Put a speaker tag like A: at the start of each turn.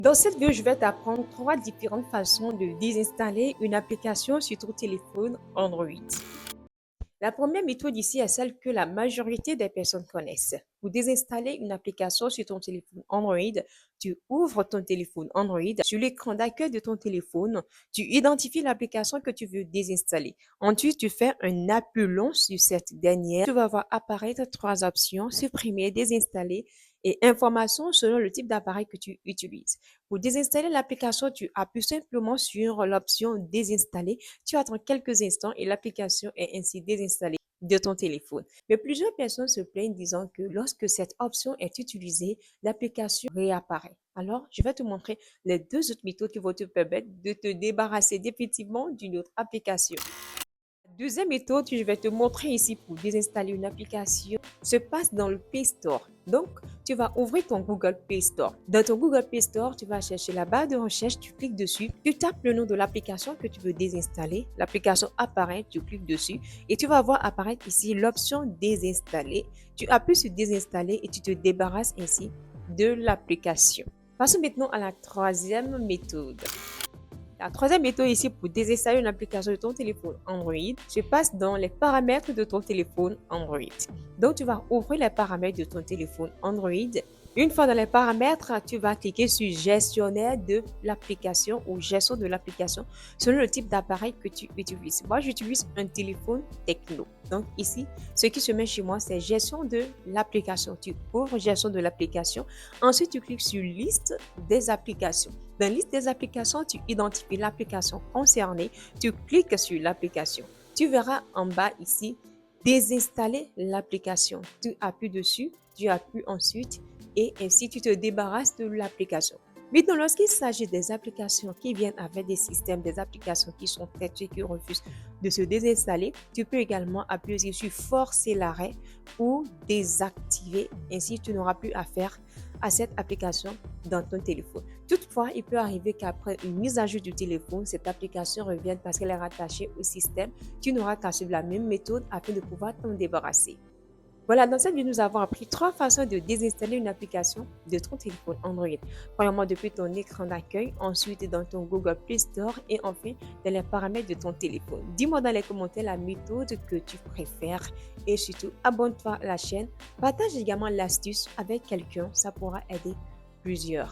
A: Dans cette vidéo, je vais t'apprendre 3 différentes façons de désinstaller une application sur ton téléphone Android. La première méthode ici est celle que la majorité des personnes connaissent. Pour désinstaller une application sur ton téléphone Android, tu ouvres ton téléphone Android. Sur l'écran d'accueil de ton téléphone, tu identifies l'application que tu veux désinstaller. Ensuite, tu fais un appel sur cette dernière. Tu vas voir apparaître 3 options: supprimer, désinstaller et informations selon le type d'appareil que tu utilises. Pour désinstaller l'application, tu appuies simplement sur l'option désinstaller. Tu attends quelques instants et l'application est ainsi désinstallée de ton téléphone. Mais plusieurs personnes se plaignent disant que lorsque cette option est utilisée, l'application réapparaît. Alors, je vais te montrer les 2 autres méthodes qui vont te permettre de te débarrasser définitivement d'une autre application. La deuxième méthode que je vais te montrer ici pour désinstaller une application se passe dans le Play Store. Donc, tu vas ouvrir ton Google Play Store. Dans ton Google Play Store, tu vas chercher la barre de recherche, tu cliques dessus, tu tapes le nom de l'application que tu veux désinstaller. L'application apparaît, tu cliques dessus et tu vas voir apparaître ici l'option désinstaller. Tu appuies sur désinstaller et tu te débarrasses ainsi de l'application. Passons maintenant à la troisième méthode. La troisième méthode ici pour désinstaller une application de ton téléphone Android se passe dans les paramètres de ton téléphone Android. Donc, tu vas ouvrir les paramètres de ton téléphone Android. Une fois dans les paramètres, tu vas cliquer sur gestionnaire de l'application ou gestion de l'application selon le type d'appareil que tu utilises. Moi, j'utilise un téléphone Techno. Donc ici, ce qui se met chez moi, c'est gestion de l'application. Tu ouvres gestion de l'application. Ensuite, tu cliques sur liste des applications. Dans la liste des applications, tu identifies l'application concernée. Tu cliques sur l'application. Tu verras en bas ici, désinstaller l'application. Tu appuies dessus, tu appuies ensuite et ainsi tu te débarrasses de l'application. Maintenant, lorsqu'il s'agit des applications qui viennent avec des systèmes, des applications qui sont têtues, qui refusent de se désinstaller, tu peux également appuyer sur forcer l'arrêt ou désactiver. Ainsi, tu n'auras plus affaire à cette application dans ton téléphone. Toutefois, il peut arriver qu'après une mise à jour du téléphone, cette application revienne parce qu'elle est rattachée au système. Tu n'auras qu'à suivre la même méthode afin de pouvoir t'en débarrasser. Voilà, dans cette vidéo, nous avons appris 3 façons de désinstaller une application de ton téléphone Android. Premièrement, depuis ton écran d'accueil, ensuite dans ton Google Play Store et enfin dans les paramètres de ton téléphone. Dis-moi dans les commentaires la méthode que tu préfères et surtout abonne-toi à la chaîne. Partage également l'astuce avec quelqu'un, ça pourra aider plusieurs.